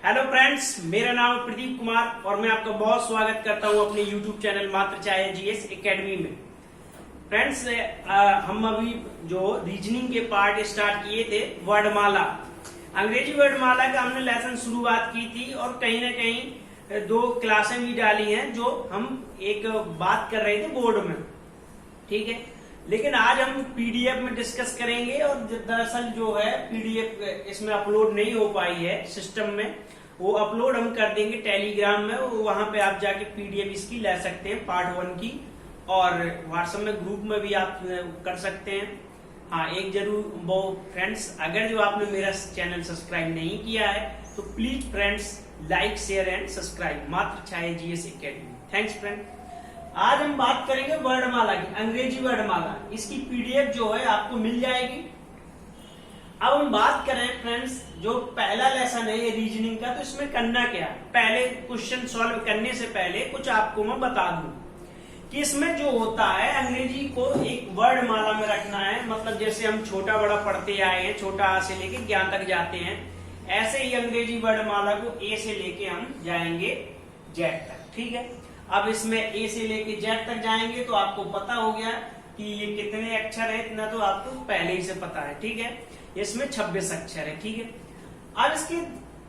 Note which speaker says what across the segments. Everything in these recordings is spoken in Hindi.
Speaker 1: हेलो फ्रेंड्स, मेरा नाम है प्रदीप कुमार और मैं आपका बहुत स्वागत करता हूं अपने यूट्यूब चैनल मात्र चाहे जीएस एकेडमी में। फ्रेंड्स, हम अभी जो रीजनिंग के पार्ट स्टार्ट किए थे, वर्णमाला, अंग्रेजी वर्णमाला का हमने लेसन शुरुआत की थी और कहीं ना कहीं 2 क्लासें भी डाली हैं जो हम एक बात कर रहे थे बोर्ड में। ठीक है, लेकिन आज हम पीडीएफ में डिस्कस करेंगे और दरअसल जो है पीडीएफ इसमें अपलोड नहीं हो पाई है सिस्टम में, वो अपलोड हम कर देंगे टेलीग्राम में। वहां पे आप जाके पीडीएफ इसकी ले सकते हैं पार्ट 1 की, और व्हाट्सएप में ग्रुप में भी आप कर सकते हैं। हाँ, एक जरूर वो फ्रेंड्स, अगर जो आपने मेरा चैनल सब्सक्राइब नहीं किया है तो please friends like share and subscribe मात्र चाहे जीएस एकेडमी। Thanks friend. आज हम बात करेंगे वर्णमाला की, अंग्रेजी वर्णमाला। इसकी पीडीएफ जो है आपको मिल जाएगी। अब हम बात करें फ्रेंड्स, जो पहला लेसन है ये रीजनिंग का, तो इसमें करना क्या है। पहले क्वेश्चन सॉल्व करने से पहले कुछ आपको मैं बता दूं कि इसमें जो होता है, अंग्रेजी को एक वर्णमाला में रखना है। मतलब जैसे हम छोटा बड़ा पढ़ते आए हैं, छोटा आ से लेके ज्ञान तक जाते हैं, ऐसे ही अंग्रेजी वर्णमाला को ए से लेके हम जाएंगे जेड तक। ठीक है, अब इसमें ए से लेके जेड तक जाएंगे तो आपको पता हो गया कि ये कितने अक्षर है, इतना तो आपको पहले ही से पता है। ठीक है, इसमें 26 अक्षर है। ठीक है, अब इसकी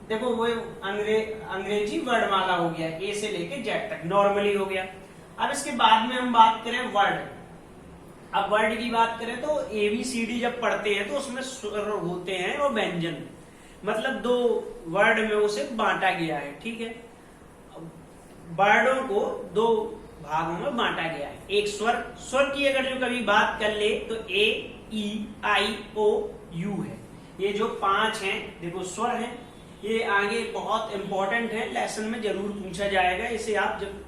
Speaker 1: देखो वो अंग्रेजी वर्णमाला हो गया, ए से लेके जेड तक नॉर्मली हो गया। अब इसके बाद में हम बात करें वर्ड। अब वर्ड की बात करें तो ABCD जब पढ़ते हैं तो उसमें स्वर होते हैं और व्यंजन, मतलब 2 वर्ड में उसे बांटा गया है। ठीक है, वर्डों को 2 भागों में बांटा गया है। एक स्वर की अगर जो कभी बात कर ले तो A, E, I, O, U है। ये जो 5 हैं, देखो स्वर हैं, ये आगे बहुत इंपॉर्टेंट है, लेसन में जरूर पूछा जाएगा। इसे आप जब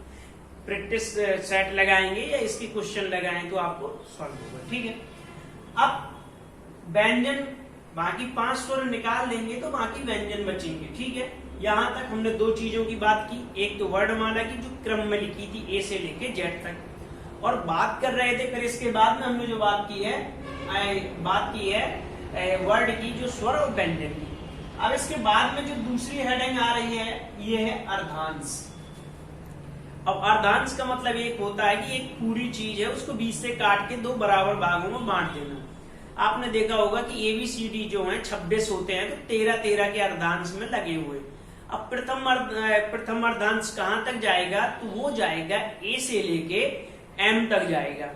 Speaker 1: प्रैक्टिस सेट लगाएंगे या इसकी क्वेश्चन लगाएं तो आपको सॉल्व होगा। ठीक है, अब व्यंजन, बाकी 5 स्वर निकाल देंगे तो बाकी व्यंजन बचेंगे। ठीक है, यहां तक हमने 2 चीजों की बात की। एक तो वर्णमाला की जो क्रम में लिखी थी ए से लेके जेड तक, और बात कर रहे थे फिर इसके बाद में हमने जो बात की है वर्ड की, जो स्वर और व्यंजन की। अब इसके बाद में जो दूसरी हेडिंग आ रही है ये है अर्धांश। अब अर्धांश का मतलब एक होता है कि एक पूरी चीज है, उसको बीच से काट के 2 बराबर भागों में बांट देना। आपने देखा होगा कि ABCD जो है 26 होते हैं, तो 13-13 के अर्धांश में लगे हुए। अब प्रथम अर्धांश कहां तक जाएगा, तो वो जाएगा ए से लेके M तक जाएगा।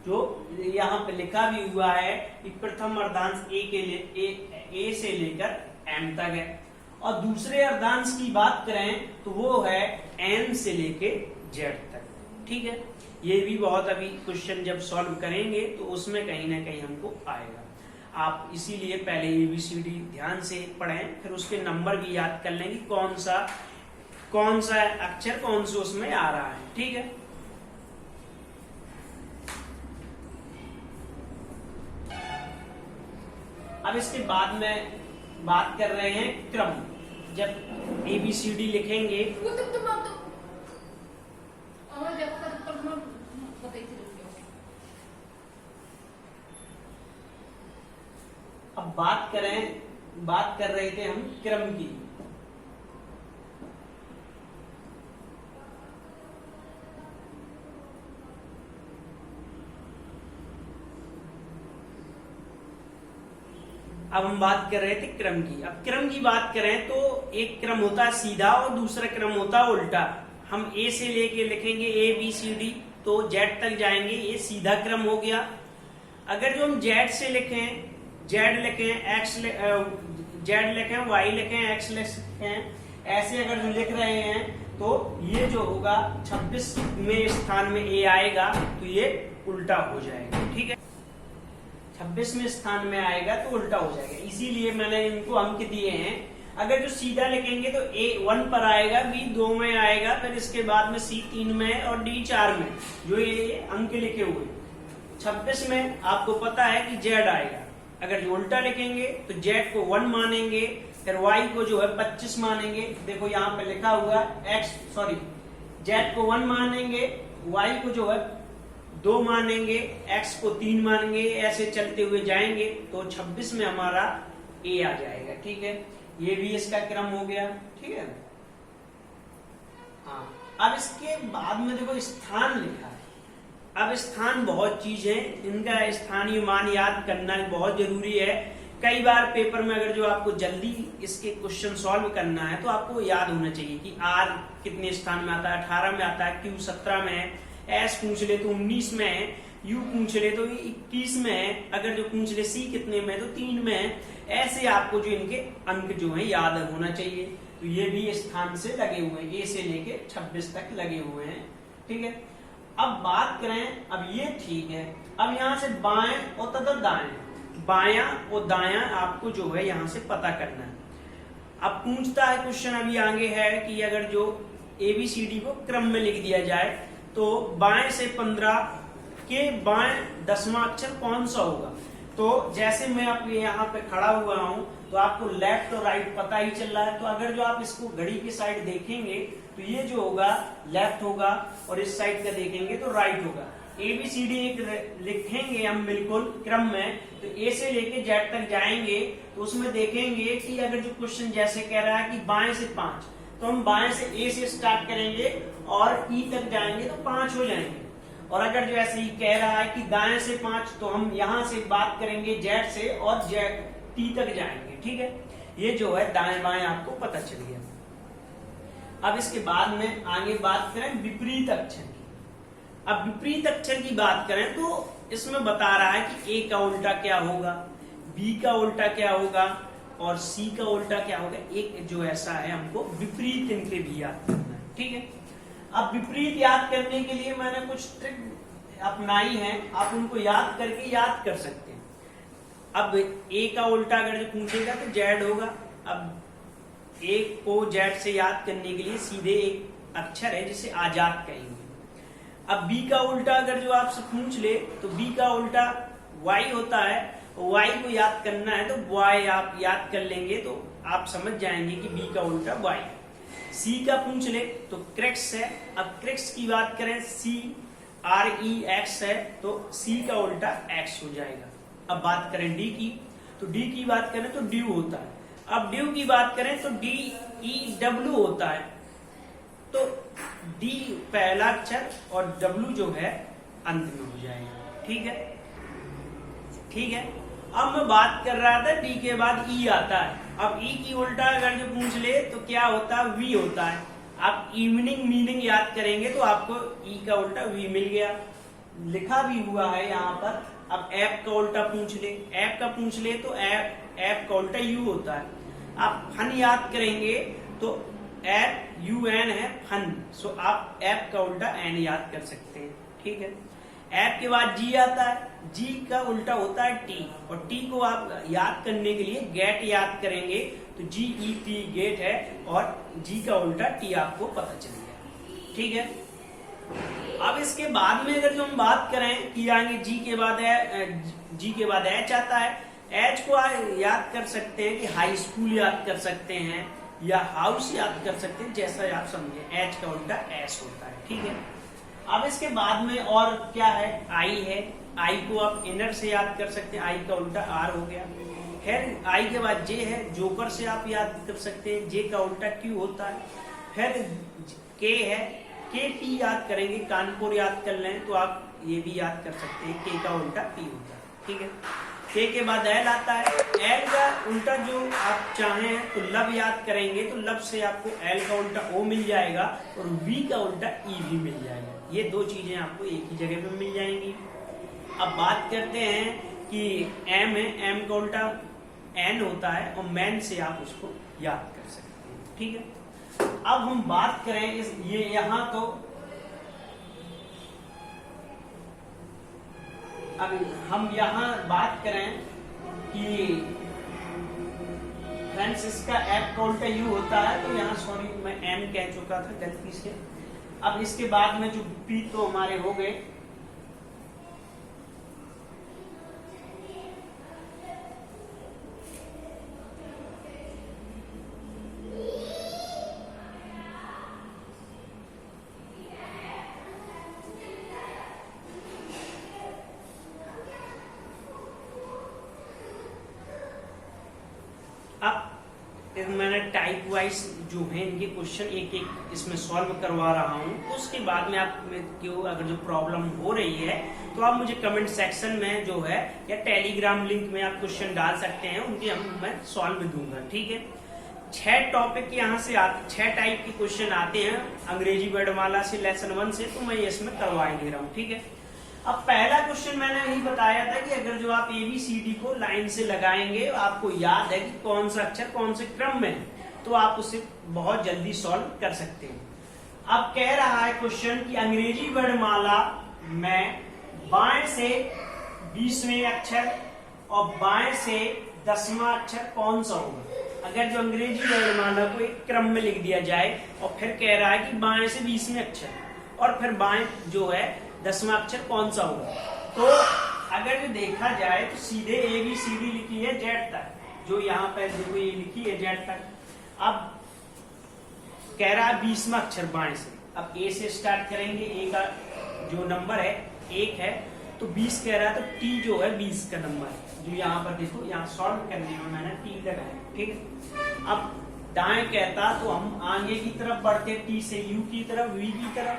Speaker 1: जो यहाँ पे लिखा भी हुआ है कि प्रथम अर्धांश ए से लेकर M तक है, और दूसरे अर्धांश की बात करें तो वो है N से लेके Z तक। ठीक है, ये भी बहुत अभी क्वेश्चन जब सॉल्व करेंगे तो उसमें कहीं ना कहीं हमको आएगा। आप इसीलिए पहले ABCD ध्यान से पढ़ें, फिर उसके नंबर भी याद कर लेंगे कौन सा अक्षर कौन से उसमें आ रहा है। ठीक है, अब इसके बाद में बात कर रहे हैं क्रम। जब ABCD लिखेंगे अब बात कर रहे थे हम क्रम की। अब हम बात कर रहे थे क्रम की। अब क्रम की बात करें तो एक क्रम होता है सीधा और दूसरा क्रम होता है उल्टा। हम ए से लेके लिखेंगे ABCD तो जेड तक जाएंगे, ये सीधा क्रम हो गया। अगर जो हम जेड से लिखें, जेड लिखें, एक्स जेड लिखें, वाई लिखें, एक्स लिखें, ऐसे अगर जो लिख रहे हैं तो ये जो होगा 26वें स्थान में ए आएगा तो ये उल्टा हो जाएगा। ठीक है, 26वें स्थान में आएगा तो उल्टा हो जाएगा, इसीलिए मैंने इनको अंक दिए हैं। अगर जो सीधा लिखेंगे तो A 1 पर आएगा, B 2 में आएगा, फिर इसके बाद में C 3 में और D 4 में, जो ये अंक लिखे हुए। 26 में आपको पता है कि Z आएगा। अगर जो उल्टा लिखेंगे तो Z को 1 मानेंगे, फिर Y को जो है 25 मानेंगे। देखो यहाँ पे लिखा हुआ Z को 1 मानेंगे, Y को जो है 2 मानेंगे, X को 3 मानेंगे, ऐसे चलते हुए जाएंगे तो 26 में हमारा A आ जाएगा। ठीक है, ये भी इसका क्रम हो गया, ठीक है। हाँ, अब इसके बाद में देखो स्थान लिखा है। अब स्थान बहुत चीज है, इनका स्थानीय मान याद करना बहुत जरूरी है। कई बार पेपर में अगर जो आपको जल्दी इसके क्वेश्चन सॉल्व करना है तो आपको याद होना चाहिए कि आर कितने स्थान में आता है, 18 में आता है, क्यू 17 में है, एस पूछ ले तो 19 में है, यू पूछ ले तो 21 में है, अगर जो पूछ ले सी कितने में है तो 3 में है। ऐसे आपको जो इनके अंक जो है याद होना चाहिए। तो ये भी स्थान से लगे हुए हैं, ए से लेके 26 तक लगे हुए हैं, ठीक है। अब बात करें, अब ये ठीक है, अब यहाँ से बाएं और तथा दाएं, बायां और दायां आपको जो है यहाँ से पता करना है। अब पूछता है क्वेश्चन अभी आगे है कि अगर जो ABCD को क्रम में लिख दिया जाए तो बाएं से 15 के बाएं 10वां अक्षर कौन सा होगा। तो जैसे मैं अपने यहाँ पे खड़ा हुआ हूं तो आपको लेफ्ट और राइट पता ही चल रहा है। तो अगर जो आप इसको घड़ी की साइड देखेंगे तो ये जो होगा लेफ्ट होगा और इस साइड का देखेंगे तो राइट होगा। ABCD एक लिखेंगे हम बिल्कुल क्रम में, तो A से लेके Z तक जाएंगे तो उसमें देखेंगे कि अगर जो क्वेश्चन जैसे कह रहा है कि बाएं से 5, तो हम बाएं से A से स्टार्ट करेंगे और E तक जाएंगे तो 5 हो जाएंगे। और अगर जो ऐसे ही कह रहा है कि दाएं से 5, तो हम यहां से बात करेंगे Z से और T तक जाएंगे, ठीक है। ये जो है दाएं बाएं आपको पता चल गया। अब इसके बाद में आगे बात करें विपरीत अक्षर की। अब विपरीत अक्षर की बात करें तो इसमें बता रहा है कि A का उल्टा क्या होगा, B का उल्टा क्या होगा और C का उल्टा क्या होगा। एक जो ऐसा है हमको विपरीत इनके भी याद करना है, ठीक है। अब विपरीत याद करने के लिए मैंने कुछ ट्रिक अपनाई है, आप उनको याद करके याद कर सकते हैं। अब A का उल्टा अगर जो पूछेगा तो Z होगा। अब A को Z से याद करने के लिए सीधे एक अक्षर है जिसे आजाद कहेंगे। अब B का उल्टा अगर जो आपसे पूछ ले तो B का उल्टा Y होता है, Y को याद करना है तो Y आप याद कर लेंगे तो आप समझ जाएंगे कि B का उल्टा Y। C का पूछ ले तो क्रेक्स है। अब क्रेक्स की बात करें CREX है तो C का उल्टा X हो जाएगा। अब बात करें D की, तो D की बात करें तो ड्यू होता है। अब ड्यू की बात करें तो DEW होता है। तो D पहला अक्षर और W जो है अंत में हो जाएगा, ठीक है, ठीक है। अब मैं बात कर रहा था D के बाद E आता है। अब E की उल्टा अगर जो पूछ ले तो क्या होता है, V होता है। आप इवनिंग मीनिंग याद करेंगे तो आपको E का उल्टा V मिल गया, लिखा भी हुआ है यहाँ पर। अब ऐप का उल्टा पूछ ले, ऐप का पूछ ले तो ऐप का उल्टा U होता है। आप फन याद करेंगे तो ऐप UN है फन, सो आप ऐप का उल्टा N याद कर सकते हैं, ठीक है। ऐप के बाद G आता है, G का उल्टा होता है T, और T को आप याद करने के लिए गेट याद करेंगे तो GET गेट है और G का उल्टा T आपको पता चल गया, ठीक है। अब इसके बाद में अगर जो हम बात करें कि आगे G के बाद H आता है। H को याद कर सकते हैं कि हाई स्कूल याद कर सकते हैं या हाउस याद कर सकते हैं, जैसा आप समझे। H का उल्टा S होता है, ठीक है। अब इसके बाद में और क्या है, I है। I को आप इनर से याद कर सकते हैं, I का उल्टा R हो गया। फिर I के बाद J है, जोकर से आप याद कर सकते हैं, J का उल्टा Q होता है। फिर K है, KT याद करेंगे, कानपुर याद कर लें तो आप ये भी याद कर सकते हैं, K का उल्टा P होता है, ठीक है। K के बाद L आता है। L का उल्टा जो आप चाहें तो लब याद करेंगे तो लब से आपको L का उल्टा O मिल जाएगा और V का उल्टा E भी मिल जाएगा। ये दो चीजें आपको एक ही जगह पे मिल जाएंगी। अब बात करते हैं कि M है, M का उल्टा N होता है और मैन से आप उसको याद कर सकते हैं, ठीक है। अब हम बात करें ये यहाँ तो अब हम यहाँ बात करें कि फ्रेंड्स इसका ऐप का उल्टा U होता है, तो यहाँ सॉरी मैं M कह चुका था गलती से। अब इसके बाद में जो P तो हमारे हो गए। जो है इनके क्वेश्चन एक एक इसमें सॉल्व करवा रहा हूँ। उसके बाद में आप में क्यों अगर जो प्रॉब्लम हो रही है तो आप मुझे कमेंट सेक्शन में जो है या टेलीग्राम लिंक में आप क्वेश्चन डाल सकते हैं, उनके मैं सॉल्व दूंगा। ठीक है, 6 टॉपिक यहाँ से 6 टाइप के क्वेश्चन आते हैं अंग्रेजी वर्णमाला से लेसन 1 से, तो मैं इसमें करवा दे रहा हूँ। ठीक है, अब पहला क्वेश्चन मैंने यही बताया था कि अगर जो आप ABCD को लाइन से लगाएंगे, आपको याद है कि कौन सा अक्षर कौन से क्रम में है, तो आप उसे बहुत जल्दी सॉल्व कर सकते हैं। अब कह रहा है क्वेश्चन कि अंग्रेजी वर्णमाला में बाएं से 20वें अक्षर और बाएं से 10वां अक्षर कौन सा होगा। अगर जो अंग्रेजी वर्णमाला को एक क्रम में लिख दिया जाए और फिर कह रहा है कि बाएं से 20वें अक्षर और फिर बाएं जो है 10वां अक्षर कौन सा होगा, तो अगर जो देखा जाए तो सीधे ABCD लिखी है Z तक, जो यहाँ पर देखो ये लिखी है Z तक। अब कह रहा है 20वां अक्षर बाएं से, अब A से स्टार्ट करेंगे, A का जो नंबर है 1 है, तो 20 कह रहा है, तो T जो है 20 का नंबर है, जो यहाँ पर देखो यहाँ सॉल्व करने में मैंने T लगाया। ठीक है, अब दाएं कहता तो हम आगे की तरफ बढ़ते, T से U की तरफ, V की तरफ,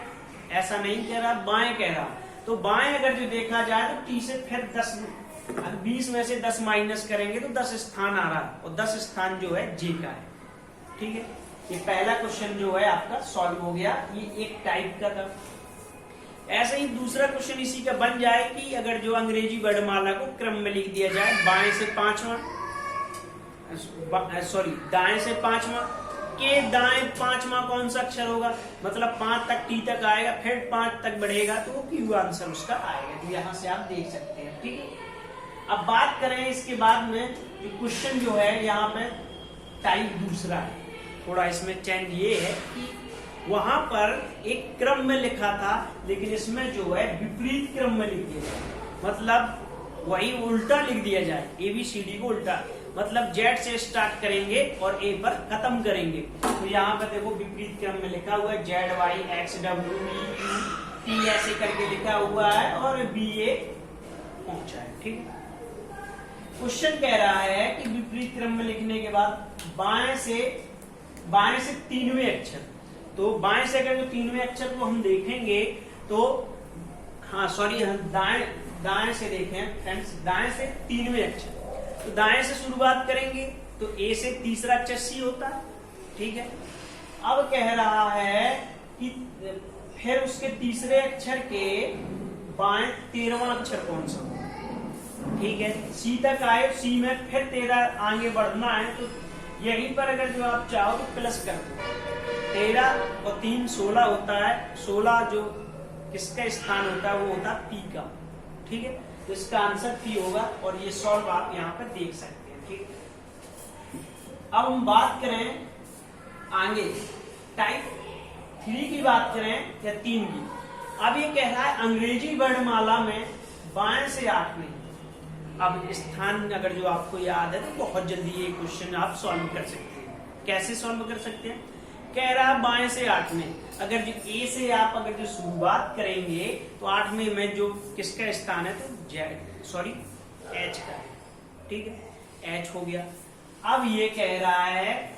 Speaker 1: ऐसा नहीं कह रहा, बाएं कह रहा, तो बाएं अगर जो देखा जाए तो T से फिर 10, 20 में से 10 माइनस करेंगे तो 10 स्थान आ रहा है, और 10 स्थान जो है J का है। ठीक है, ये पहला क्वेश्चन जो है आपका सॉल्व हो गया, ये एक टाइप का था। ऐसे ही दूसरा क्वेश्चन इसी का बन जाए कि अगर जो अंग्रेजी वर्णमाला को क्रम में लिख दिया जाए, बाएं से 5वां, सॉरी दाएं से 5वां, के दाएं 5वां कौन सा अक्षर होगा, मतलब 5 तक T तक आएगा, फिर 5 तक बढ़ेगा तो वो Q आंसर उसका आएगा। तो यहाँ से आप देख सकते हैं। ठीक है, अब बात करें इसके बाद में, क्वेश्चन जो है यहाँ पे टाइप दूसरा है, थोड़ा इसमें चेंज ये है कि वहां पर एक क्रम में लिखा था, लेकिन इसमें जो है विपरीत क्रम में लिख दिया जाए, मतलब वही उल्टा लिख दिया जाए, ABCD को उल्टा, मतलब Z से स्टार्ट करेंगे और A पर खत्म करेंगे। तो यहाँ पर देखो विपरीत क्रम में लिखा हुआ है, ZYXWVT ऐसे करके लिखा हुआ है और BA पहुंचा है। ठीक है, क्वेश्चन कह रहा है कि विपरीत क्रम में लिखने के बाद बाएं से 3वें अक्षर, तो बाएं से अगर जो 3वें अक्षर को हम देखेंगे तो हाँ सॉरी दाएं से देखें फ्रेंड्स, दाएं से 3वें अक्षर, तो दाएं से शुरुआत करेंगे तो A से तीसरा अक्षर C होता है। ठीक है, अब कह रहा है कि फिर उसके तीसरे अक्षर के बाएं 13वां अक्षर कौन सा होगा। ठीक है, C तक आए, C में फिर 13 आगे बढ़ना है, तो यहीं पर अगर जो आप चाहो तो प्लस कर दो, 13 और 3 16 होता है, 16 जो किसका स्थान होता है वो होता है P का। ठीक है, तो इसका आंसर P होगा, और ये सॉल्व आप यहाँ पर देख सकते हैं। ठीक है, अब हम बात करें आगे टाइप 3 की बात करें या 3 की। अब ये कह रहा है अंग्रेजी वर्णमाला में बाएं से 8वें, अब स्थान अगर जो आपको याद है तो बहुत जल्दी ये क्वेश्चन आप सॉल्व कर सकते हैं। कैसे सॉल्व कर सकते हैं, कह रहा है बाएं से 8वें, अगर जो A से आप अगर जो शुरुआत करेंगे तो 8वें में जो किसका स्थान है तो H का है। ठीक है, H हो गया। अब ये कह रहा है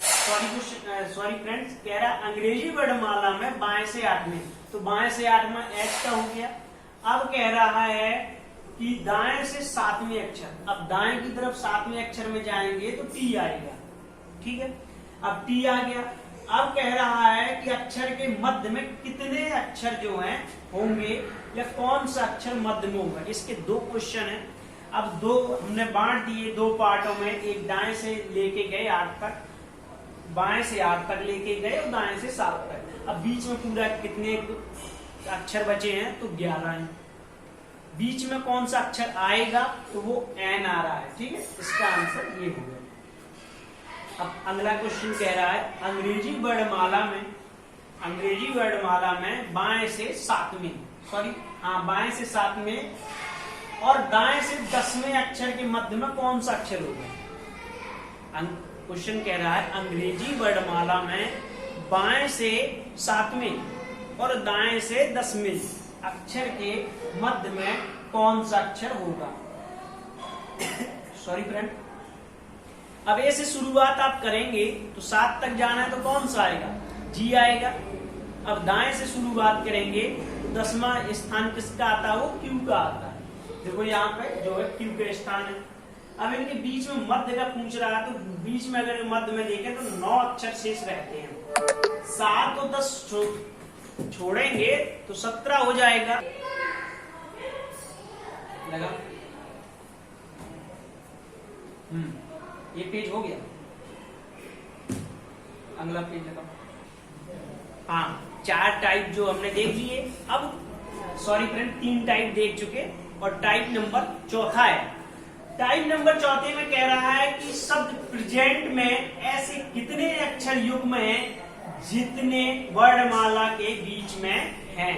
Speaker 1: सॉरी फ्रेंड्स, कह रहा है अंग्रेजी वर्णमाला में बाएं से 8वें, तो बाएं से 8वां H का हो गया। अब कह रहा है कि दाएं से 7वें अक्षर, अब दाएं की तरफ 7वें अक्षर में जाएंगे तो T आएगा। ठीक है, अब T आ गया। अब कह रहा है कि अक्षर के मध्य में कितने अक्षर जो हैं होंगे, या कौन सा अक्षर मध्य में होगा। इसके 2 क्वेश्चन हैं। अब 2 हमने बांट दिए 2 पार्टों में, एक दाएं से लेके गए 8 तक, बाएं से 8 तक लेके गए और दाएं से 7 तक। अब बीच में पूरा कितने अक्षर बचे हैं तो 11 हैं। बीच में कौन सा अक्षर आएगा तो वो N आ रहा है। ठीक है, इसका आंसर ये होगा। अब अगला क्वेश्चन कह रहा है अंग्रेजी वर्णमाला में बाएं से 7वें, बाएं से 7वें और दाएं से 10वें अक्षर के मध्य में कौन सा अक्षर होगा। क्वेश्चन कह रहा है अंग्रेजी वर्णमाला में बाएं से 7वें और दाएं से 10वें अक्षर के मध्य में कौन सा अक्षर होगा। सॉरी फ्रेंड, अब ए से शुरुआत आप करेंगे तो 7 तक जाना है तो कौन सा आएगा, जी आएगा। अब दाएं से शुरुआत करेंगे तो 10वां स्थान किसका आता है, वो क्यू का आता है। देखो यहाँ पे जो है क्यू का स्थान है। अब इनके बीच में मध्य का पूछ रहा है, तो बीच में अगर मध्य में देखें तो 9 अक्षर शेष रहते हैं। 7 और 10 छोड़ेंगे तो 17 हो जाएगा। लगा? ये पेज हो गया, अगला पेज लगा। हाँ, 4 टाइप जो हमने देख लिए। अब सॉरी फ्रेंड, 3 टाइप देख चुके और टाइप नंबर 4 है। टाइप नंबर 4 में कह रहा है कि शब्द प्रेजेंट में ऐसे कितने अक्षर युग्म हैं जितने वर्णमाला के बीच में हैं।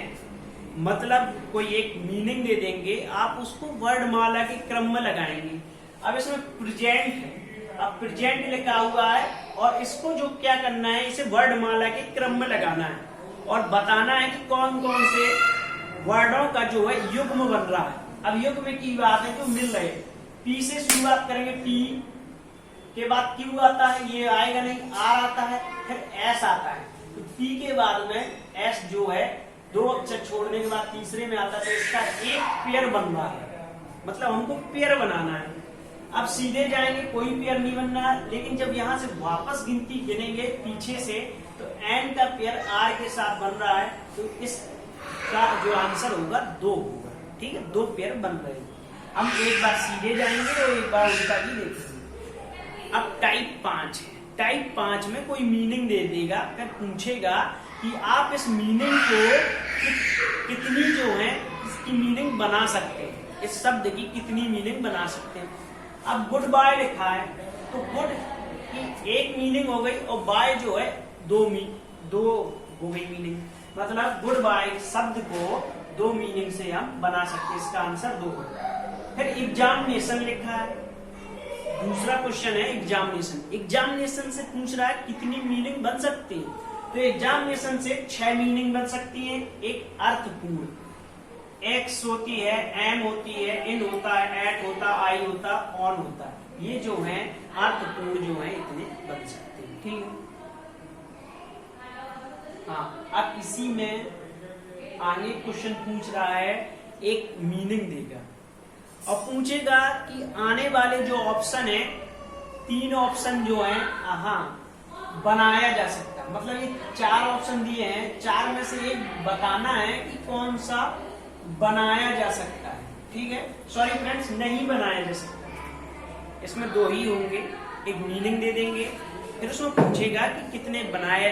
Speaker 1: मतलब कोई एक मीनिंग दे देंगे, आप उसको वर्णमाला के क्रम में लगाएंगे। अब इसमें प्रेजेंट है, अब प्रेजेंट लिखा हुआ है और इसको जो क्या करना है, इसे वर्णमाला के क्रम में लगाना है और बताना है कि कौन कौन से वर्णों का जो है युग्म बन रहा है। अब युग्म की बात है जो मिल रहे हैं। पी से शुरुआत करेंगे, पी के बाद क्यू आता है, ये आएगा नहीं, आर आता है, फिर एस आता है। तो पी के बाद में एस जो है 2 अक्षर छोड़ने के बाद तीसरे में आता है, तो इसका एक पेयर बन रहा है। मतलब हमको पेयर बनाना है। अब सीधे जाएंगे, कोई पेयर नहीं बनना है, लेकिन जब यहाँ से वापस गिनती गिनेंगे पीछे से तो एन का पेयर आर के साथ बन रहा है, तो इसका जो आंसर होगा 2 होगा। ठीक है, 2 पेयर बन रहे हैं। हम एक बार सीधे जाएंगे और एक बार उल्टा भी देखेंगे। अब टाइप 5 है। टाइप 5 में कोई मीनिंग दे देगा, फिर पूछेगा कि आप इस मीनिंग को कितनी जो है इसकी मीनिंग बना सकते हैं, इस शब्द की कितनी मीनिंग बना सकते हैं। अब गुड बाय लिखा है, तो गुड की एक मीनिंग हो गई और बाय जो है 2 हो गई मीनिंग। मतलब गुड बाय शब्द को 2 मीनिंग से हम बना सकते हैं, इसका आंसर 2 होगा। फिर एग्जामिनेशन लिखा है, दूसरा क्वेश्चन है एग्जामिनेशन। एग्जामिनेशन से पूछ रहा है कितनी मीनिंग बन सकती है, तो एग्जामिनेशन से 6 मीनिंग बन सकती है। एक अर्थपूर्ण, एक्स होती है, एम होती है, इन होता है, एट होता, आई होता, ऑन होता है। ये जो है अर्थपूर्ण जो है इतने बन सकते हैं। ठीक है, हाँ। अब इसी में आगे क्वेश्चन पूछ रहा है, एक मीनिंग देगा और पूछेगा कि आने वाले जो ऑप्शन है, 3 ऑप्शन जो है बनाया जा सकता है। मतलब ये 4 ऑप्शन दिए हैं, 4 में से एक बताना है कि कौन सा बनाया जा सकता है। ठीक है, सॉरी फ्रेंड्स, नहीं बनाया जा सकता। इसमें 2 ही होंगे, एक मीनिंग दे देंगे, फिर उसमें पूछेगा कि कितने बनाए।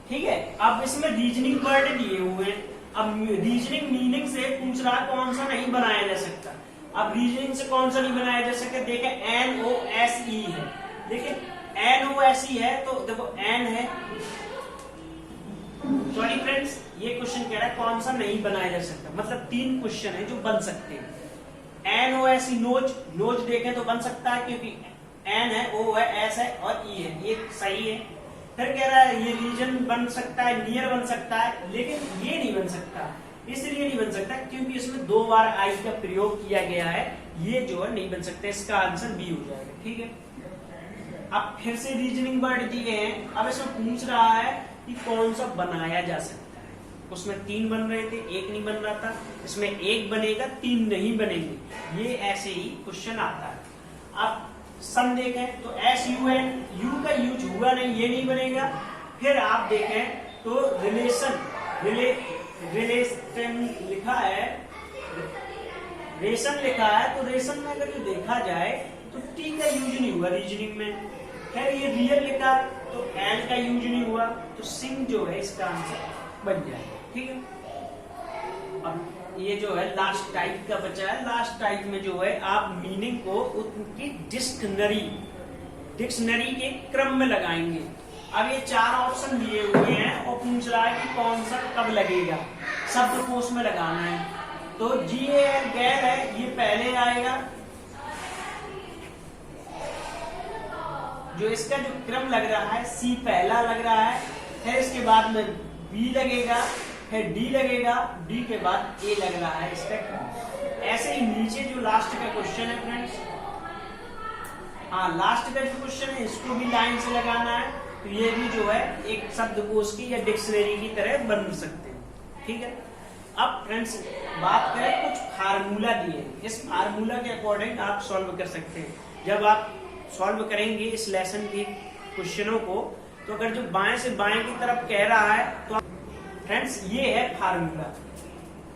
Speaker 1: ठीक है, अब इसमें रीजनिंग वर्ड दिए हुए हैं। अब रीजनिंग मीनिंग से पूछ रहा कौन सा नहीं बनाया जा सकता। अब रीजनिंग से कौन सा नहीं बनाया जा सकता, देखें NOSE है। देखिए NOSE है तो देखो N है। सॉरी फ्रेंड्स, ये क्वेश्चन कह रहा है कौन सा नहीं बनाया जा सकता। मतलब 3 क्वेश्चन है जो बन सकते हैं। NOSE नोज, नोज देखें तो बन सकता है क्योंकि N है, O है, S है और E है, ये सही है। फिर कह रहा है ये रीजन बन सकता है, नियर बन सकता है, लेकिन ये नहीं बन सकता। इसलिए नहीं बन सकता क्योंकि इसमें 2 बार आई का प्रयोग किया गया है, ये जो है नहीं बन सकता। इसका आंसर बी हो जाएगा। ठीक है, अब फिर से रीजनिंग वर्ड दिए हैं। अब इसमें पूछ रहा है कि कौन सा बनाया जा सकता है। उसमें 3 बन रहे थे, 1 नहीं बन रहा था। इसमें 1 बनेगा, 3 नहीं बनेंगे। ये ऐसे ही क्वेश्चन आता है। अब सन देखें तो SUN, यू का यूज हुआ नहीं, ये नहीं बनेगा। फिर आप देखें तो रिलेशन, रिलेशन लिखा है, रेशन लिखा है, तो रेशन में अगर देखा जाए तो टी का यूज नहीं हुआ रीजनिंग में। खैर ये रियल लिखा तो एल का यूज नहीं हुआ, तो सिंह जो है इसका आंसर बन जाएगा। ठीक है, अब ये जो है लास्ट टाइप का बचा है। लास्ट टाइप में जो है आप मीनिंग को उनकी डिक्शनरी के क्रम में लगाएंगे। अब ये 4 ऑप्शन दिए हुए हैं और पूछ रहा है कि कौन सा कब लगेगा, शब्दकोश में लगाना है। तो GAL गैर है, ये पहले आएगा। जो इसका जो क्रम लग रहा है, C पहला लग रहा है, फिर इसके बाद में B लगेगा, फिर D लगेगा, D के बाद A लग रहा है इसका। ऐसे ही नीचे जो लास्ट का क्वेश्चन है फ्रेंड्स, हाँ, लास्ट का जो क्वेश्चन है इसको भी लाइन से लगाना है, तो ये भी जो है एक शब्दकोश की या डिक्शनरी की तरह बन सकते हैं। ठीक है, अब फ्रेंड्स बात करें कुछ फार्मूला दिए, इस फार्मूला के अकॉर्डिंग आप सॉल्व कर सकते हैं। जब आप सॉल्व करेंगे इस लेसन के क्वेश्चनों को, तो अगर जो बाएं से बाएं की तरफ कह रहा है तो फ्रेंड्स ये है फार्मूला।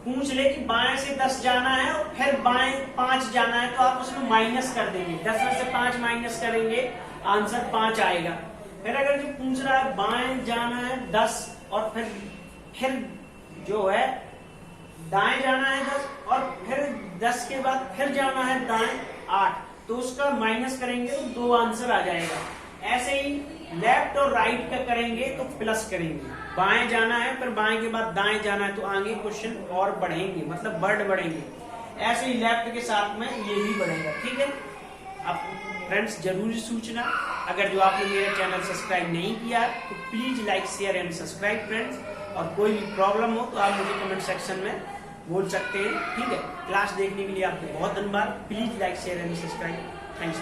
Speaker 1: पूछ ले कि बाएं से 10 जाना है और फिर बाएं 5 जाना है, तो आप उसमें माइनस कर देंगे, 10 में से 5 माइनस करेंगे, आंसर 5 आएगा। फिर अगर जो पूछ रहा है बाएं जाना है 10 और फिर जो है दाएं जाना है 10 और फिर 10 के बाद फिर जाना है दाएं 8, तो उसका माइनस करेंगे तो 2 आंसर आ जाएगा। ऐसे ही लेफ्ट और राइट का करेंगे तो प्लस करेंगे, बाएं जाना है फिर बाएं के बाद दाएं जाना है, तो आगे क्वेश्चन और बढ़ेंगे, मतलब वर्ड बढ़ेंगे। ऐसे ही लेफ्ट के साथ में ये भी बढ़ेगा। ठीक है, अब फ्रेंड्स जरूरी सूचना, अगर जो आपने मेरा चैनल सब्सक्राइब नहीं किया तो please like share and subscribe friends, और कोई भी प्रॉब्लम हो तो आप मुझे कमेंट सेक्शन में बोल सकते हैं। ठीक है, क्लास देखने के लिए आपको बहुत धन्यवाद। Please like share and subscribe. Thanks.